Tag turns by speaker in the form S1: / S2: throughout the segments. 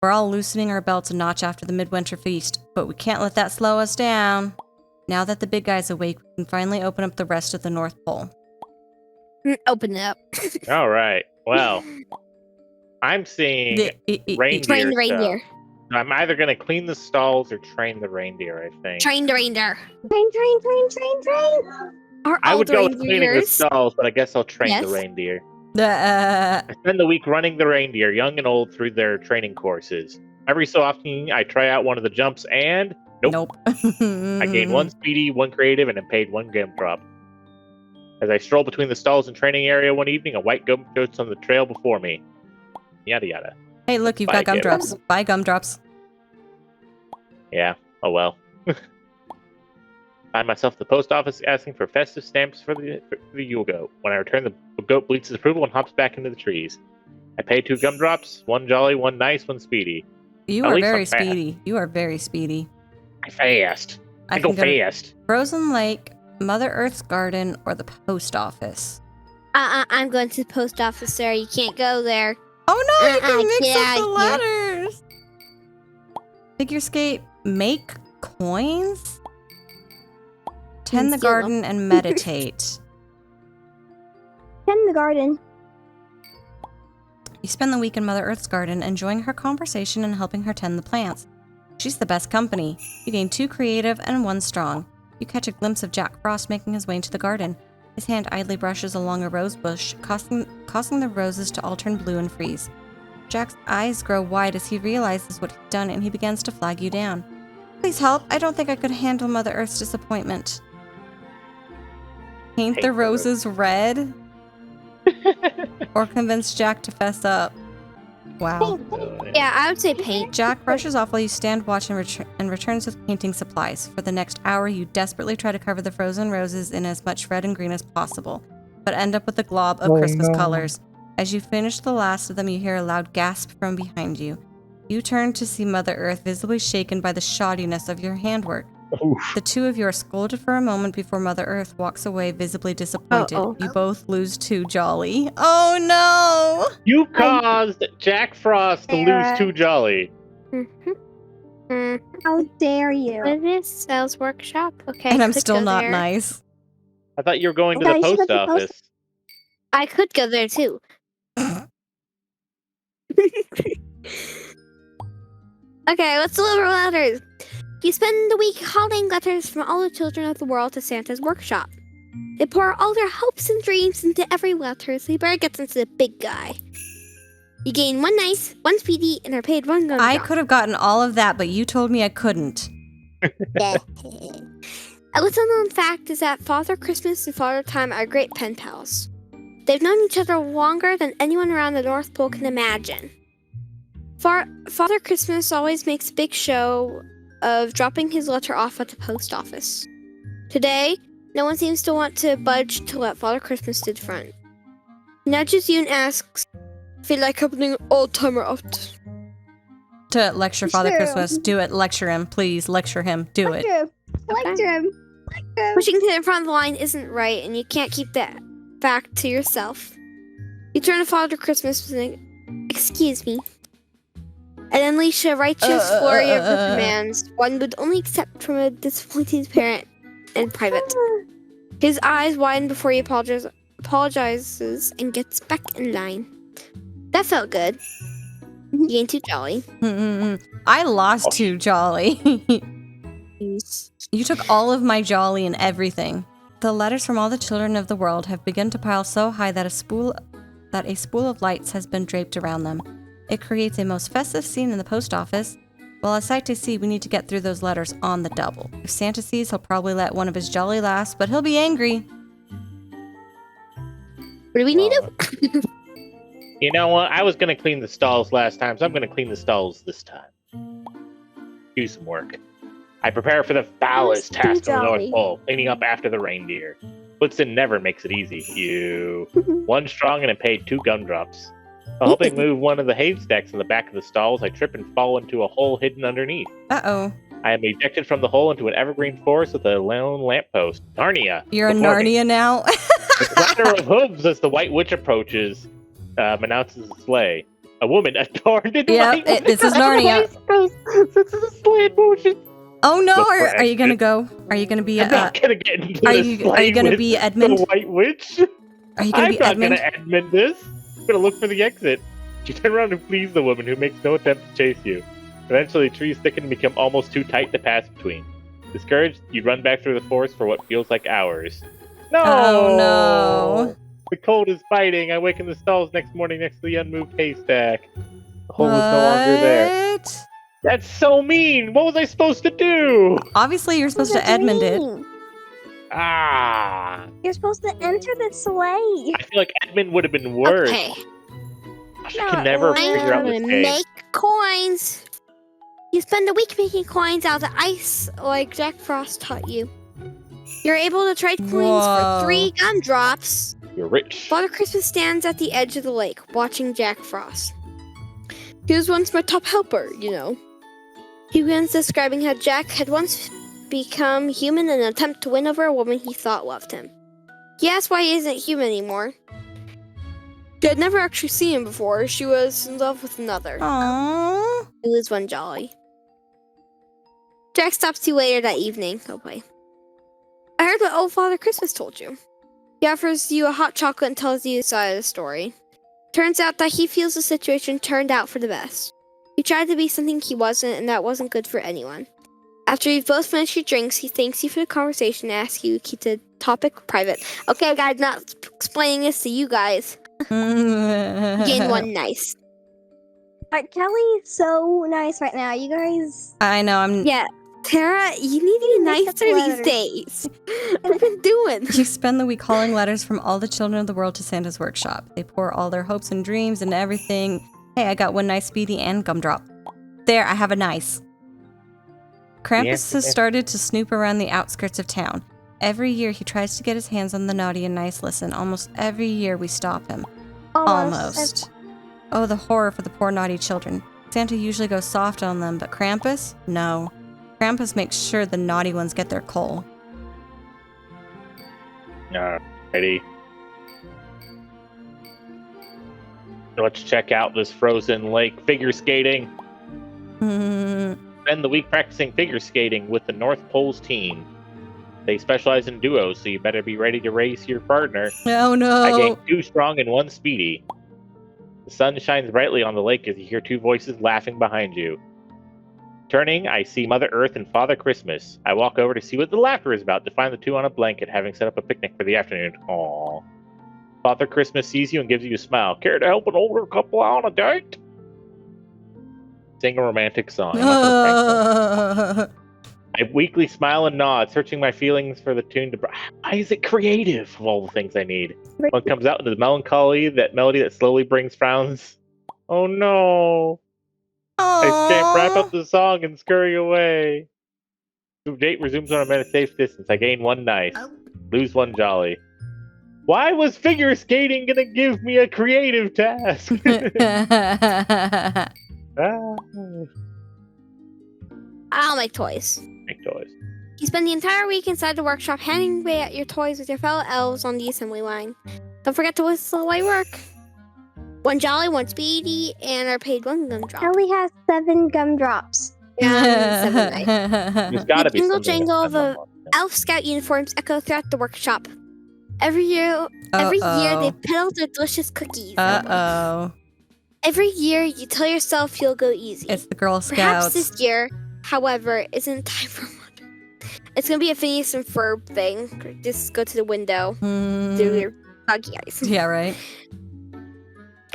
S1: We're all loosening our belts a notch after the midwinter feast, but we can't let that slow us down. Now that the big guy's awake, we can finally open up the rest of the North Pole.
S2: Open it up.
S3: All right. Well, I'm seeing reindeer.
S2: Train the reindeer.
S3: So I'm either going to clean the stalls or train the reindeer, I think.
S2: Train the reindeer.
S4: Train.
S2: Are
S3: I
S2: all
S3: would
S2: the
S3: go with cleaning the
S2: reindeers?
S3: stalls, but I guess I'll train
S2: Yes.
S3: the reindeer. I spend the week running the reindeer, young and old, through their training courses. Every so often, I try out one of the jumps, and nope. I gain 1 speedy, 1 creative, and am paid 1 gumdrop. As I stroll between the stalls and training area one evening, a white goat goes on the trail before me. Yada yada.
S1: Hey, look, you've got gumdrops. Buy gumdrops.
S3: Yeah, oh well. Find myself at the post office asking for festive stamps for the Yule goat. When I return, the goat bleats his approval and hops back into the trees. I pay 2 gumdrops, 1 jolly, 1 nice, 1 speedy.
S1: You
S3: At
S1: are
S3: least
S1: very
S3: I'm fast.
S1: speedy. You are very speedy.
S3: I fast. I
S1: can
S3: go
S1: go to
S3: fast.
S1: Frozen Lake, Mother Earth's garden, or the post office.
S2: I'm going to the post office, sir. You can't go there.
S1: Oh no, you can mix
S2: get
S1: up
S2: out
S1: the
S2: of here.
S1: letters. Figure skate, make coins, tend the
S2: Steal them.
S1: garden, and meditate.
S4: Tend the garden.
S1: You spend the week in Mother Earth's garden, enjoying her conversation and helping her tend the plants. She's the best company. You gain 2 creative and 1 strong. You catch a glimpse of Jack Frost making his way into the garden. His hand idly brushes along a rose bush, causing the roses to all turn blue and freeze. Jack's eyes grow wide as he realizes what he's done, and he begins to flag you down. Please help. I don't think I could handle Mother Earth's disappointment. Paint the roses red? Or convince Jack to fess up? Wow.
S2: Yeah, I would say paint.
S1: Jack rushes off while you stand watch and returns with painting supplies. For the next hour, you desperately try to cover the frozen roses in as much red and green as possible, but end up with a glob of Christmas colors. As you finish the last of them, you hear a loud gasp from behind you. You turn to see Mother Earth visibly shaken by the shoddiness of your handwork.
S3: Oof.
S1: The 2 of you are scolded for a moment before Mother Earth walks away, visibly disappointed.
S2: Uh-oh.
S1: You both lose 2 jolly. Oh no!
S3: You caused Jack Frost to lose 2 jolly.
S4: How dare you?
S2: What is this? Sales workshop? Okay.
S1: And
S2: I
S1: I'm
S2: could
S1: still
S2: go
S1: not
S2: there.
S1: nice.
S3: I thought you were going to
S4: Yeah,
S3: the
S4: you should
S3: post
S4: go to the post-
S3: office.
S2: I could go there too. Okay, let's deliver letters. You spend the week hauling letters from all the children of the world to Santa's workshop. They pour all their hopes and dreams into every letter, so you better get into the big guy. You gain 1 nice, 1 speedy, and are paid 1 gumdrop.
S1: I could have gotten all of that, but you told me I couldn't.
S2: A little known fact is that Father Christmas and Father Time are great pen pals. They've known each other longer than anyone around the North Pole can imagine. Father Christmas always makes a big show of dropping his letter off at the post office. Today, no one seems to want to budge to let Father Christmas to the front. He nudges you and asks, "Feel like helping an old-timer out?"
S1: To lecture Father
S4: Sure.
S1: Christmas. Do it. Lecture him. Please, lecture him. Do it.
S4: Lecture him.
S2: Pushing to the front of the line isn't right, and you can't keep that fact to yourself. You turn to Father Christmas with an "Excuse me," and unleash a righteous flurry of reprimands one would only accept from a disappointed parent in private. His eyes widen before he apologizes and gets back in line. That felt good. You gain 2 jolly.
S1: I lost 2 jolly. You took all of my jolly and everything. The letters from all the children of the world have begun to pile so high that a spool of lights has been draped around them. It creates a most festive scene in the post office. Well, a sight to see, we need to get through those letters on the double. If Santa sees, he'll probably let one of his jolly last, but he'll be angry.
S2: What do we need?
S3: You know what? I was going to clean the stalls last time, so I'm going to clean the stalls this time. Do some work. I prepare for the foulest
S4: Too
S3: task on the
S4: jolly.
S3: North Pole, cleaning up after the reindeer. Woodson never makes it easy. 1 strong and I paid 2 gumdrops. While helping move one of the haystacks in the back of the stalls, I trip and fall into a hole hidden underneath.
S1: Uh-oh.
S3: I am ejected from the hole into an evergreen forest with a lone lamppost. Narnia.
S1: You're a
S3: before me.
S1: Narnia now?
S3: The clatter of hooves as the White Witch approaches, announces the sleigh. A woman adorned in
S1: Yep,
S3: white.
S1: this is Narnia.
S3: This is a slow motion.
S1: Oh no,
S3: Look for
S1: are you gonna
S3: exit.
S1: go? Are you gonna be
S3: I'm not gonna get into
S1: are
S3: this
S1: you
S3: fight
S1: gonna
S3: with
S1: be
S3: the
S1: Edmund?
S3: White Witch.
S1: Are you gonna
S3: I'm
S1: be
S3: not
S1: Edmund?
S3: gonna Edmund this. I'm gonna look for the exit. You turn around and flees the woman who makes no attempt to chase you. Eventually, trees thicken and become almost too tight to pass between. Discouraged, you run back through the forest for what feels like hours. No!
S1: Oh no.
S3: The cold is biting. I wake in the stalls next morning next to the unmoved haystack. The hole is no longer there.
S1: What?
S3: That's so mean! What was I supposed to do?
S1: Obviously, you're supposed to Edmund it.
S3: Ah!
S4: You're supposed to enter the sleigh.
S3: I feel like Edmund would have been worse.
S2: Okay.
S3: Gosh, I can never figure out
S2: I'm
S3: this
S2: gonna
S3: game.
S2: make coins. You spend a week making coins out of ice like Jack Frost taught you. You're able to trade coins
S1: Whoa.
S2: for 3 gumdrops.
S3: You're rich.
S2: Father Christmas stands at the edge of the lake, watching Jack Frost. He was once my top helper, you know. He begins describing how Jack had once become human in an attempt to win over a woman he thought loved him. He asked why he isn't human anymore. She had never actually seen him before. She was in love with another.
S1: Aww.
S2: Who was one jolly. Jack stops you later that evening. Oh boy. I heard what old Father Christmas told you. He offers you a hot chocolate and tells you his side of the story. Turns out that he feels the situation turned out for the best. He tried to be something he wasn't, and that wasn't good for anyone. After you've both finished your drinks, he thanks you for the conversation and asks you to keep the topic private. Okay, guys, not explaining this to you guys. Gain 1 nice.
S4: Kelly's so nice right now. You guys.
S1: I know, I'm.
S2: Yeah, Tara, you need to be
S4: Make up
S2: nicer these
S4: letters.
S2: days. What have you been doing?
S1: You spend the week hauling letters from all the children of the world to Santa's workshop. They pour all their hopes and dreams and everything. Hey, I got 1 nice Speedy and Gumdrop. There, I have a nice. Krampus has started to snoop around the outskirts of town. Every year he tries to get his hands on the naughty and nice listen. Almost every year we stop him. Almost. Oh, the horror for the poor naughty children. Santa usually goes soft on them, but Krampus? No. Krampus makes sure the naughty ones get their coal.
S3: Alrighty. Let's check out this frozen lake figure skating. Spend the week practicing figure skating with the North Pole's team. They specialize in duos, so you better be ready to race your partner.
S1: Oh no!
S3: I gained 2 strong and 1 speedy. The sun shines brightly on the lake as you hear 2 voices laughing behind you. Turning, I see Mother Earth and Father Christmas. I walk over to see what the laughter is about to find the 2 on a blanket, having set up a picnic for the afternoon. Aww. Father Christmas sees you and gives you a smile. Care to help an older couple out on a date? Sing a romantic song. I'm not gonna prank them. I weakly smile and nod, searching my feelings for the tune to... Why is it creative of all the things I need? One comes out into the melancholy, that melody that slowly brings frowns. Oh no! I can't wrap up the song and scurry away. The date resumes when I'm at a safe distance. I gain 1 nice. Lose 1 jolly. Why was figure skating gonna give me a creative task?
S2: I'll make toys.
S3: Make toys.
S2: You spend the entire week inside the workshop handing away at your toys with your fellow elves on the assembly line. Don't forget to whistle while you work. 1 jolly, 1 speedy, and are paid 1 gumdrop.
S4: Kelly has 7 gumdrops.
S2: Yeah, 7 nice.
S3: There's gotta be
S2: jingle
S3: something
S2: jangle
S3: that-
S2: of the elf scout uniforms echo throughout the workshop. Every year they put out their delicious cookies.
S1: Uh-oh.
S2: Every year you tell yourself you'll go easy.
S1: It's the Girl
S2: Perhaps
S1: Scouts.
S2: this year, however, isn't time for wonder. It's gonna be a Phineas and Ferb thing. Just go to the window, do your doggy eyes.
S1: Yeah, right.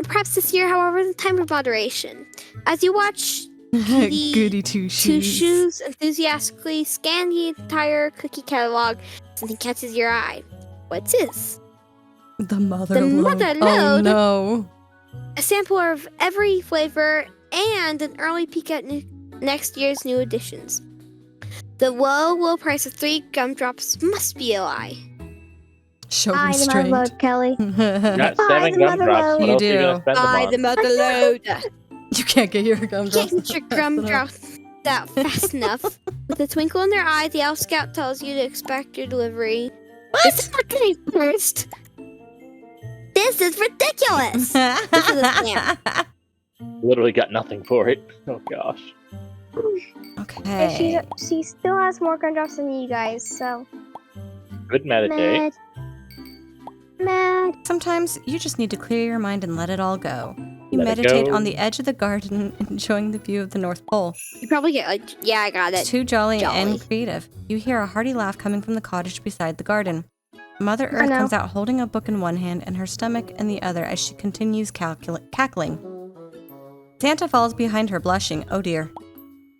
S2: Perhaps this year, however, is a time for moderation. As you watch
S1: Goody
S2: Two
S1: two-shoes.
S2: Shoes enthusiastically scan the entire cookie catalog, something catches your eye. What's this?
S1: The Motherlode. Oh
S2: Motherlode.
S1: no.
S2: A sample of every flavor and an early peek at next year's new additions. The low price of 3 gumdrops must be a lie.
S1: Show
S4: I the
S1: restraint.
S4: Motherlode, Kelly.
S3: You got
S4: Buy
S3: 7
S4: the
S3: gumdrops. What
S1: You
S3: else are you gonna
S1: do.
S3: spend them
S2: Buy
S3: on?
S2: the Motherlode.
S1: You can't get your gumdrops.
S2: Can't get your gumdrops out fast enough. With a twinkle in their eye, the Elf Scout tells you to expect your delivery. December 31st. This is ridiculous. This is a scam.
S3: Literally got nothing for it. Oh gosh.
S1: Okay.
S4: And she still has more gumdrops than you guys, so.
S3: Good meditate.
S4: Mad.
S1: Sometimes you just need to clear your mind and let it all go. You
S3: Let it
S1: meditate
S3: go.
S1: on the edge of the garden, enjoying the view of the North Pole.
S2: You probably get like, yeah, I got it.
S1: Too jolly
S2: Jolly.
S1: and creative. You hear a hearty laugh coming from the cottage beside the garden. Mother
S4: I
S1: Earth
S4: know.
S1: comes out holding a book in one hand and her stomach in the other as she continues cackling. Santa follows behind her, blushing. Oh dear.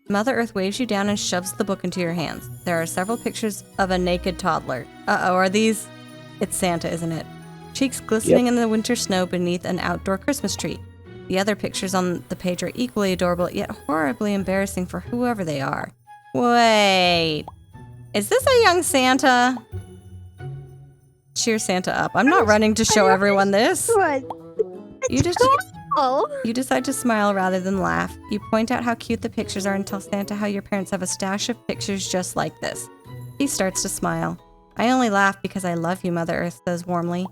S1: Mother Earth waves you down and shoves the book into your hands. There are several pictures of a naked toddler. Uh-oh, are these? It's Santa, isn't it? Cheeks glistening in the winter snow beneath an outdoor Christmas tree. The other pictures on the page are equally adorable, yet horribly embarrassing for whoever they are. Wait. Is this a young Santa? Cheer Santa up. I'm not running to show everyone this.
S4: What?
S1: You just...
S2: Oh.
S1: You decide to smile rather than laugh. You point out how cute the pictures are and tell Santa how your parents have a stash of pictures just like this. He starts to smile. I only laugh because I love you, Mother Earth says warmly.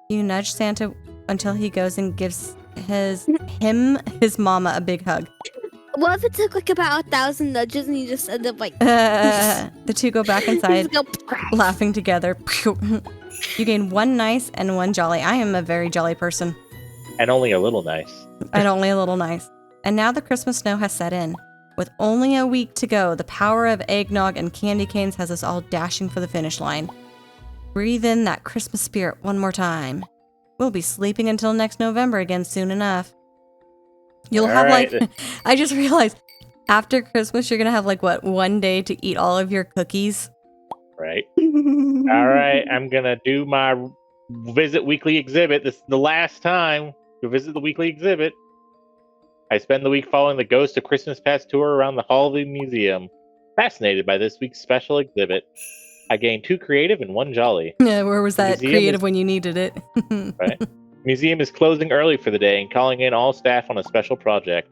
S1: You nudge Santa until he goes and gives his mama a big hug.
S2: What if it took like about 1,000 nudges and you just end up like...
S1: The two go back
S2: you
S1: inside,
S2: just go,
S1: laughing together. You gain one nice and one jolly. I am a very jolly person.
S3: And only a little nice.
S1: And only a little nice. And now the Christmas snow has set in. With only a week to go, the power of eggnog and candy canes has us all dashing for the finish line. Breathe in that Christmas spirit one more time. We'll be sleeping until next November again soon enough. You'll
S3: All
S1: have
S3: right.
S1: like, I just realized, after Christmas, you're going to have like, what, one day to eat all of your cookies?
S3: Right. All right. I'm going to do my visit weekly exhibit. This is the last time to visit the weekly exhibit. I spend the week following the Ghost of Christmas Past tour around the hall of the museum. Fascinated by this week's special exhibit. I gained 2 creative and 1 jolly.
S1: Yeah, where was that
S3: Museum
S1: creative
S3: is-
S1: when you needed it?
S3: Right. Museum is closing early for the day and calling in all staff on a special project.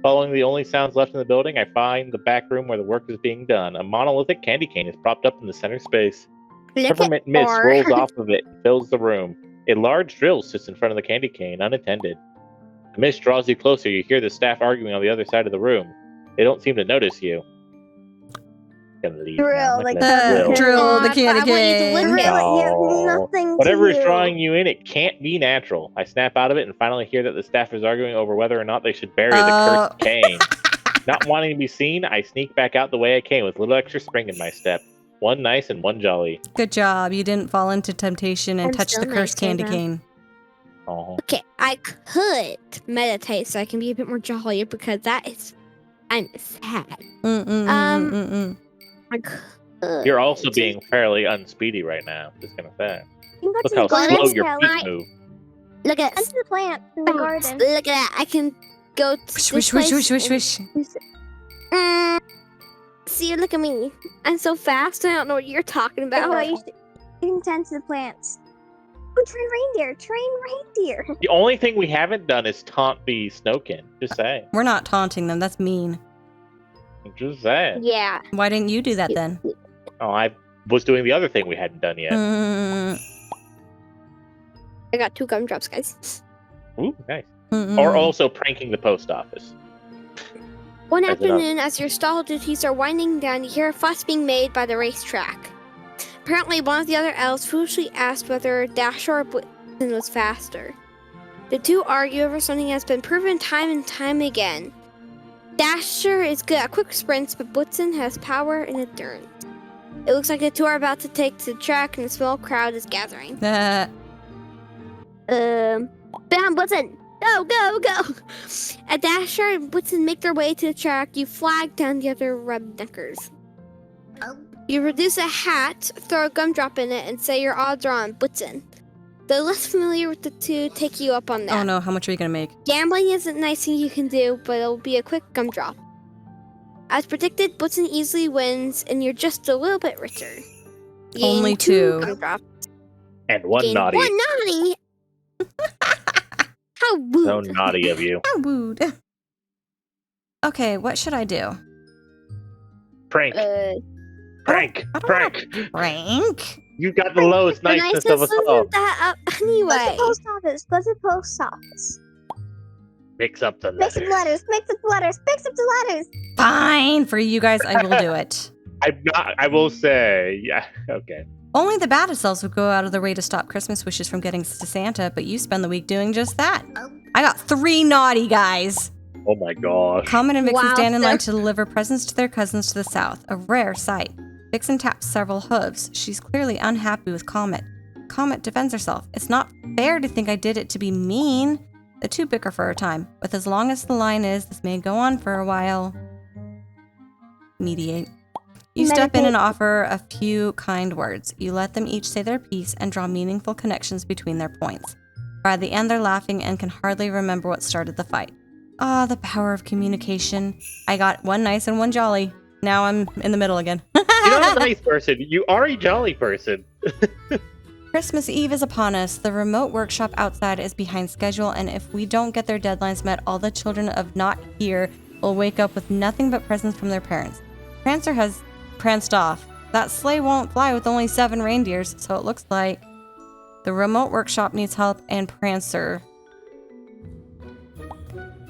S3: Following the only sounds left in the building, I find the back room where the work is being done. A monolithic candy cane is propped up in the center space.
S2: Look at
S3: Peppermint mist
S2: Thor.
S3: rolls off of it and fills the room. A large drill sits in front of the candy cane, unattended. The mist draws you closer. You hear the staff arguing on the other side of the room. They don't seem to notice you. Gonna leave now.
S4: Drill,
S3: Look
S4: like
S3: at that
S4: the-
S1: Drill the
S2: but
S1: candy
S2: I want you to
S1: cane.
S2: lick it.
S4: Really, you have
S3: Oh.
S4: nothing
S3: Whatever
S4: to
S3: is
S4: do.
S3: drawing you in, it can't be natural. I snap out of it and finally hear that the staff is arguing over whether or not they should bury the cursed cane. Not wanting to be seen, I sneak back out the way I came with a little extra spring in my step. 1 nice and 1 jolly.
S1: Good job. You didn't fall into temptation and
S2: I'm
S1: touch the
S2: still
S1: cursed
S2: nice,
S1: candy
S2: Santa.
S1: cane.
S3: Oh.
S2: Okay, I could meditate so I can be a bit more jolly because I'm sad. I could.
S3: You're also being fairly unspeedy right now. Just gonna say.
S4: You can go
S3: Look
S4: to
S3: how
S4: the garden,
S3: slow your
S4: Kelly.
S3: feet move.
S2: Look at
S4: Go to the plant in the garden.
S2: Look at that. I can go to
S1: Wish,
S2: this
S1: wish, wish,
S2: place
S1: wish, wish,
S2: and-
S1: wish.
S2: See, look at me. I'm so fast. I don't know what you're talking
S4: No,
S2: about.
S4: you can tend to the plants. Oh, train reindeer. Train reindeer.
S3: The only thing we haven't done is taunt the Snowkin. Just saying.
S1: We're not taunting them. That's mean.
S3: Just saying.
S2: Yeah.
S1: Why didn't you do that then?
S3: Oh, I was doing the other thing we hadn't done yet.
S1: Mm,
S2: I got 2 gumdrops, guys.
S3: Ooh, nice.
S1: mm,
S3: Or
S1: mm.
S3: also pranking the post office.
S2: One
S3: That's enough.
S2: afternoon, as your stall duties are winding down, you hear a fuss being made by the racetrack. Apparently, one of the other elves foolishly asked whether Dasher or Blitzen was faster. The two argue over something that's been proven time and time again. Dasher is good at quick sprints, but Blitzen has power and endurance. It looks like the two are about to take to the track, and a small crowd is gathering. Bam, Blitzen! Go, go, go! As Dasher and Blitzen make their way to the track, you flag down the other redneckers. You produce a hat, throw a gumdrop in it, and say your odds are on Blitzen. The less familiar with the two take you up on that.
S1: Oh no, how much are you gonna make?
S2: Gambling isn't a nice thing you can do, but it'll be a quick gumdrop. As predicted, Blitzen easily wins, and you're just a little bit richer. You gain
S1: Only
S2: 2
S1: 2.
S2: gumdrops.
S3: And 1
S2: Gain
S3: naughty.
S2: 1 naughty! How rude.
S3: So naughty of you.
S1: How rude. Okay, what should I do?
S3: Prank. Prank.
S1: I don't
S3: Prank.
S1: Frank?
S3: You got the lowest
S2: The
S3: niceness
S2: nicest
S3: of us all.
S2: isn't that up
S4: Go to
S2: anyway.
S4: the post office. Go to the post office.
S3: Mix up the
S4: Mix up
S3: letters.
S4: the letters. Mix up the letters. Mix up the letters.
S1: Fine, for you guys, I will do it.
S3: I will say, yeah, okay.
S1: Only the baddest elves would go out of their way to stop Christmas wishes from getting to Santa, but you spend the week doing just that. I got 3 naughty guys.
S3: Oh my gosh.
S1: Comet and Vixen
S2: Wow,
S1: stand in line
S2: so-
S1: to deliver presents to their cousins to the south, a rare sight. Vixen taps several hooves. She's clearly unhappy with Comet. Comet defends herself. It's not fair to think I did it to be mean. The two bicker for a time. With as long as the line is, this may go on for a while. Mediate. You step in and offer a few kind words. You let them each say their piece and draw meaningful connections between their points. By the end, they're laughing and can hardly remember what started the fight. Ah, the power of communication. I got one nice and one jolly. Now I'm in the middle again.
S3: You're not a nice person. You are a jolly person.
S1: Christmas Eve is upon us. The remote workshop outside is behind schedule, and if we don't get their deadlines met, all the children of not here will wake up with nothing but presents from their parents. Prancer has pranced off. That sleigh won't fly with only 7 reindeers, so it looks like the remote workshop needs help and Prancer.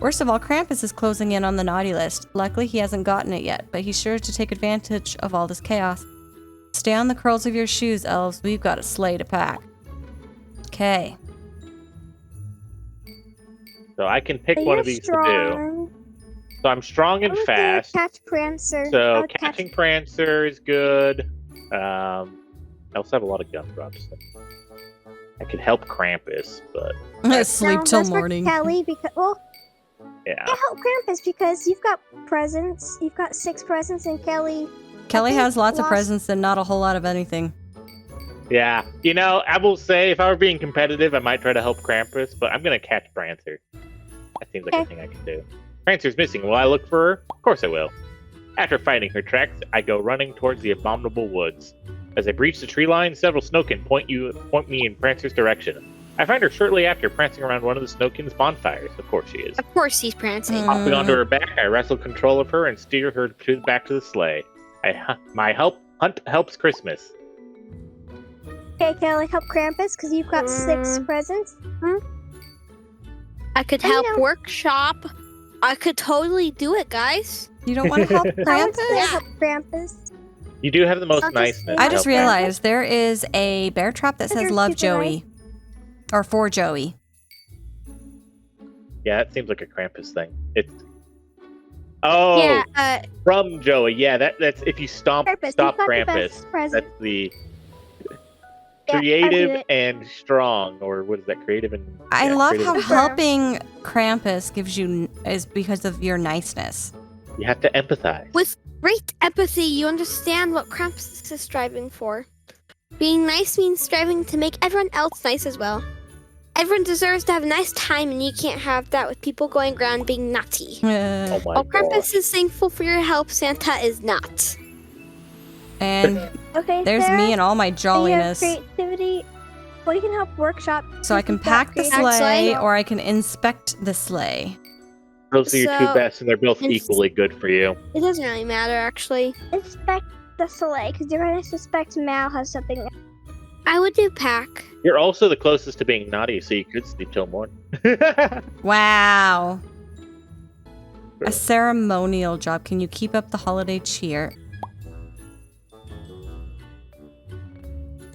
S1: Worst of all, Krampus is closing in on the naughty list. Luckily, he hasn't gotten it yet, but he's sure to take advantage of all this chaos. Stay on the curls of your shoes, elves. We've got a sleigh to pack. Okay.
S3: So I can pick
S4: But
S3: one
S4: you're
S3: of these to do.
S4: strong.
S3: So I'm strong and
S4: I would
S3: fast.
S4: Catch Prancer. I
S3: So
S4: would catch-
S3: catching Prancer is good. I also have a lot of gumdrops. I could help Krampus, but
S1: Sleep
S4: No,
S1: till
S4: that's for
S1: morning.
S4: Kelly, because
S3: yeah.
S4: I help Krampus because you've got presents. You've got 6 presents, and Kelly.
S1: Kelly
S4: I think
S1: has lots of
S4: lost-
S1: presents and not a whole lot of anything.
S3: Yeah. You know, I will say if I were being competitive, I might try to help Krampus, but I'm going to catch Prancer. That seems like a thing I can do. Prancer's missing. Will I look for her? Of course I will. After finding her tracks, I go running towards the abominable woods. As I breach the tree line, several Snowkin point me in Prancer's direction. I find her shortly after prancing around one of the Snowkin's bonfires. Of course she is.
S2: Of course he's prancing.
S3: Hopping onto her back, I wrestle control of her and steer her back to the sleigh. My hunt helps Christmas.
S4: Okay, Kelly, help Krampus because you've got 6 presents.
S2: I could
S4: I
S2: help
S4: know.
S2: workshop. I could totally do it, guys.
S1: You don't want to help
S4: I would
S1: Krampus?
S4: say help Krampus.
S3: You do have the most
S4: I'll just
S3: niceness.
S4: say
S1: I just
S3: help Krampus.
S1: realized there is a bear trap that says
S4: You're
S1: love
S4: super
S1: Joey. Or for Joey.
S3: Yeah, that seems like a Krampus thing. It's
S2: Yeah,
S3: from Joey. Yeah, that's if you stop
S4: Krampus,
S3: stop
S4: you've got the
S3: Krampus.
S4: best present.
S3: That's the
S4: Yeah, I
S3: creative
S4: do it.
S3: and strong, or what is that? Creative and
S1: I
S3: yeah,
S1: love
S3: creative
S1: how
S3: and-
S4: Sure.
S1: helping Krampus gives you is because of your niceness.
S3: you have to empathize.
S2: with great empathy, you understand what Krampus is striving for. Being nice means striving to make everyone else nice as well. Everyone deserves to have a nice time, and you can't have that with people going around being naughty.
S3: Oh my
S2: While
S3: god.
S2: Krampus is thankful for your help, Santa is not.
S1: And
S4: Okay,
S1: there's
S4: Sarah,
S1: me and all my
S4: you have
S1: jolliness.
S4: creativity. Well, you can help workshop.
S1: So I
S4: if
S1: can
S4: you've got
S1: pack the
S4: creativity.
S1: sleigh or I can inspect the sleigh.
S3: Those are your two
S2: So-
S3: best, and they're both
S2: It's-
S3: equally good for you.
S2: It doesn't really matter, actually.
S4: Inspect the sleigh because you're going to suspect Mal has something.
S2: I would do pack.
S3: You're also the closest to being naughty, so you could sleep till morning.
S1: Wow. A ceremonial job. Can you keep up the holiday cheer?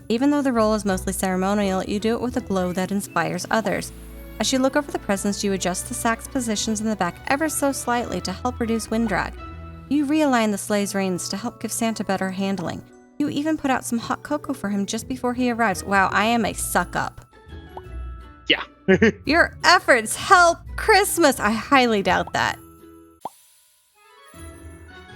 S1: Even though the role is mostly ceremonial, you do it with a glow that inspires others. As you look over the presents, you adjust the sack's positions in the back ever so slightly to help reduce wind drag. You realign the sleigh's reins to help give Santa better handling. You even put out some hot cocoa for him just before he arrives. Wow, I am a suck-up.
S3: Yeah.
S1: Your efforts help Christmas! I highly doubt that.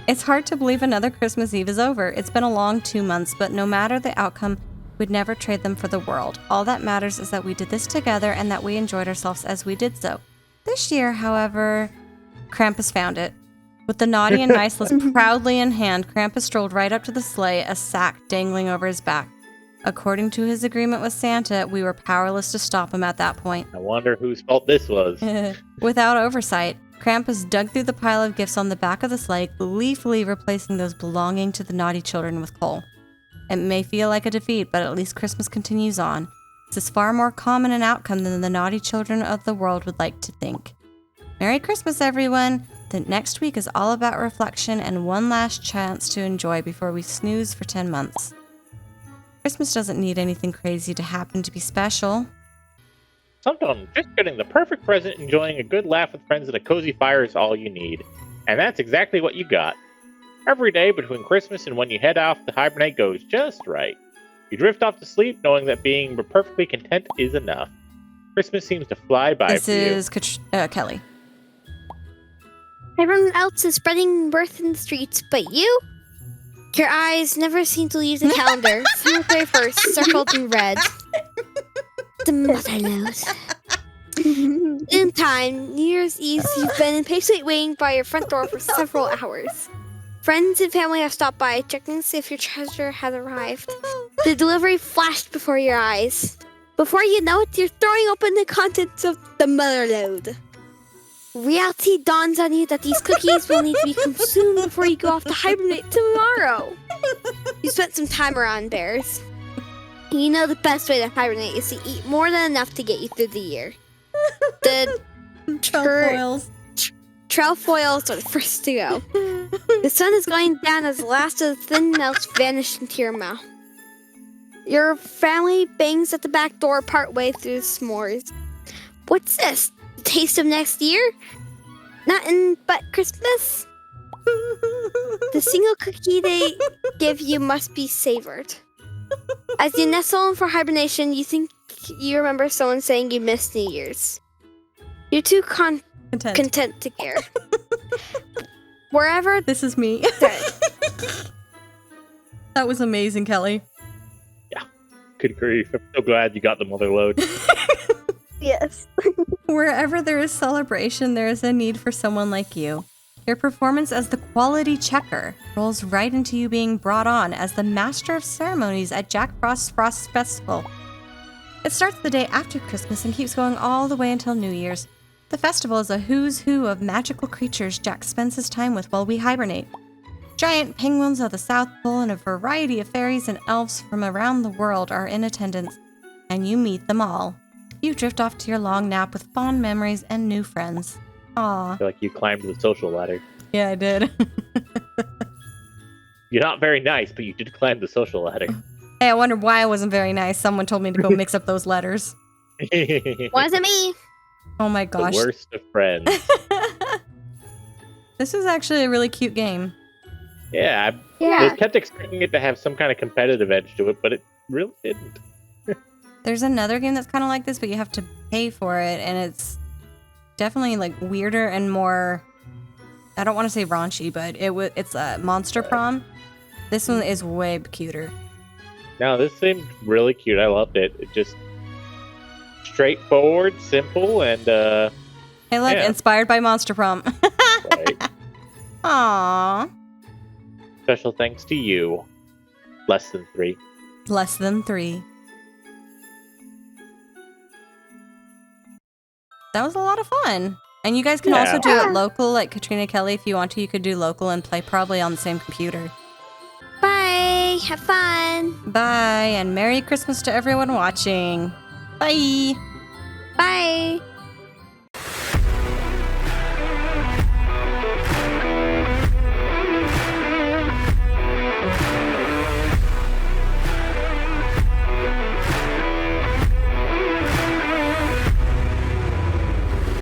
S1: It's hard to believe another Christmas Eve is over. It's been a long 2 months, but no matter the outcome, we'd never trade them for the world. All that matters is that we did this together and that we enjoyed ourselves as we did so. This year, however, Krampus found it. With the naughty and nice list proudly in hand, Krampus strolled right up to the sleigh, a sack dangling over his back. According to his agreement with Santa, we were powerless to stop him at that point.
S3: I wonder whose fault this was.
S1: Without oversight, Krampus dug through the pile of gifts on the back of the sleigh, gleefully replacing those belonging to the naughty children with coal. It may feel like a defeat, but at least Christmas continues on. This is far more common an outcome than the naughty children of the world would like to think. Merry Christmas, everyone! The next week is all about reflection and one last chance to enjoy before we snooze for 10 months. Christmas doesn't need anything crazy to happen to be special.
S3: Sometimes just getting the perfect present, enjoying a good laugh with friends and a cozy fire is all you need. And that's exactly what you got. Every day between Christmas and when you head off to hibernate goes just right. You drift off to sleep knowing that being perfectly content is enough. Christmas seems to fly by
S1: This
S3: for you.
S1: is Kelly.
S2: Everyone else is spreading mirth in the streets, but you? Your eyes never seem to leave the calendar. December 31st, circled in red. The Motherlode. In time, New Year's Eve, you've been impatiently waiting by your front door for several hours. Friends and family have stopped by, checking to see if your treasure has arrived. The delivery flashed before your eyes. Before you know it, you're throwing open the contents of the Motherlode. Reality dawns on you that these cookies will need to be consumed before you go off to hibernate tomorrow. You spent some time around bears. You know the best way to hibernate is to eat more than enough to get you through the year. The trefoils are the first to go. The sun is going down as the last of the thin melts vanish into your mouth. Your family bangs at the back door partway through the s'mores. What's this? The taste of next year? Nothing but Christmas? The single cookie they give you must be savored. As you nestle in for hibernation, you think you remember someone saying you missed New Year's. You're too content to care. Wherever...
S1: This is me. That was amazing, Kelly.
S3: Yeah. Good grief. I'm so glad you got the Motherlode.
S4: Yes.
S1: Wherever there is celebration, there is a need for someone like you. Your performance as the quality checker rolls right into you being brought on as the master of ceremonies at Jack Frost's Frost Festival. It starts the day after Christmas and keeps going all the way until New Year's. The festival is a who's who of magical creatures Jack spends his time with while we hibernate. Giant penguins of the South Pole and a variety of fairies and elves from around the world are in attendance, and you meet them all. You drift off to your long nap with fond memories and new friends. Aw.
S3: I feel like you climbed the social ladder.
S1: Yeah, I did.
S3: You're not very nice, but you did climb the social ladder.
S1: Hey, I wonder why I wasn't very nice. Someone told me to go mix up those letters.
S2: Wasn't me.
S1: Oh my gosh.
S3: The worst of friends.
S1: This is actually a really cute game.
S3: Yeah, I kept expecting it to have some kind of competitive edge to it, but it really didn't.
S1: There's another game that's kind of like this, but you have to pay for it, and it's definitely like weirder and more, I don't want to say raunchy, but it's a Monster Prom. This one is way cuter.
S3: No, this seemed really cute. I loved it. It just straightforward, simple, and
S1: Hey, look,
S3: yeah.
S1: Inspired by Monster Prom.
S3: Right.
S1: Aww.
S3: Special thanks to you. Less than 3.
S1: Less than 3. That was a lot of fun. And you guys can also do it local, like Katrina Kelly, if you want to. You could do local and play probably on the same computer.
S2: Bye. Have fun.
S1: Bye, and Merry Christmas to everyone watching. Bye.
S2: Bye.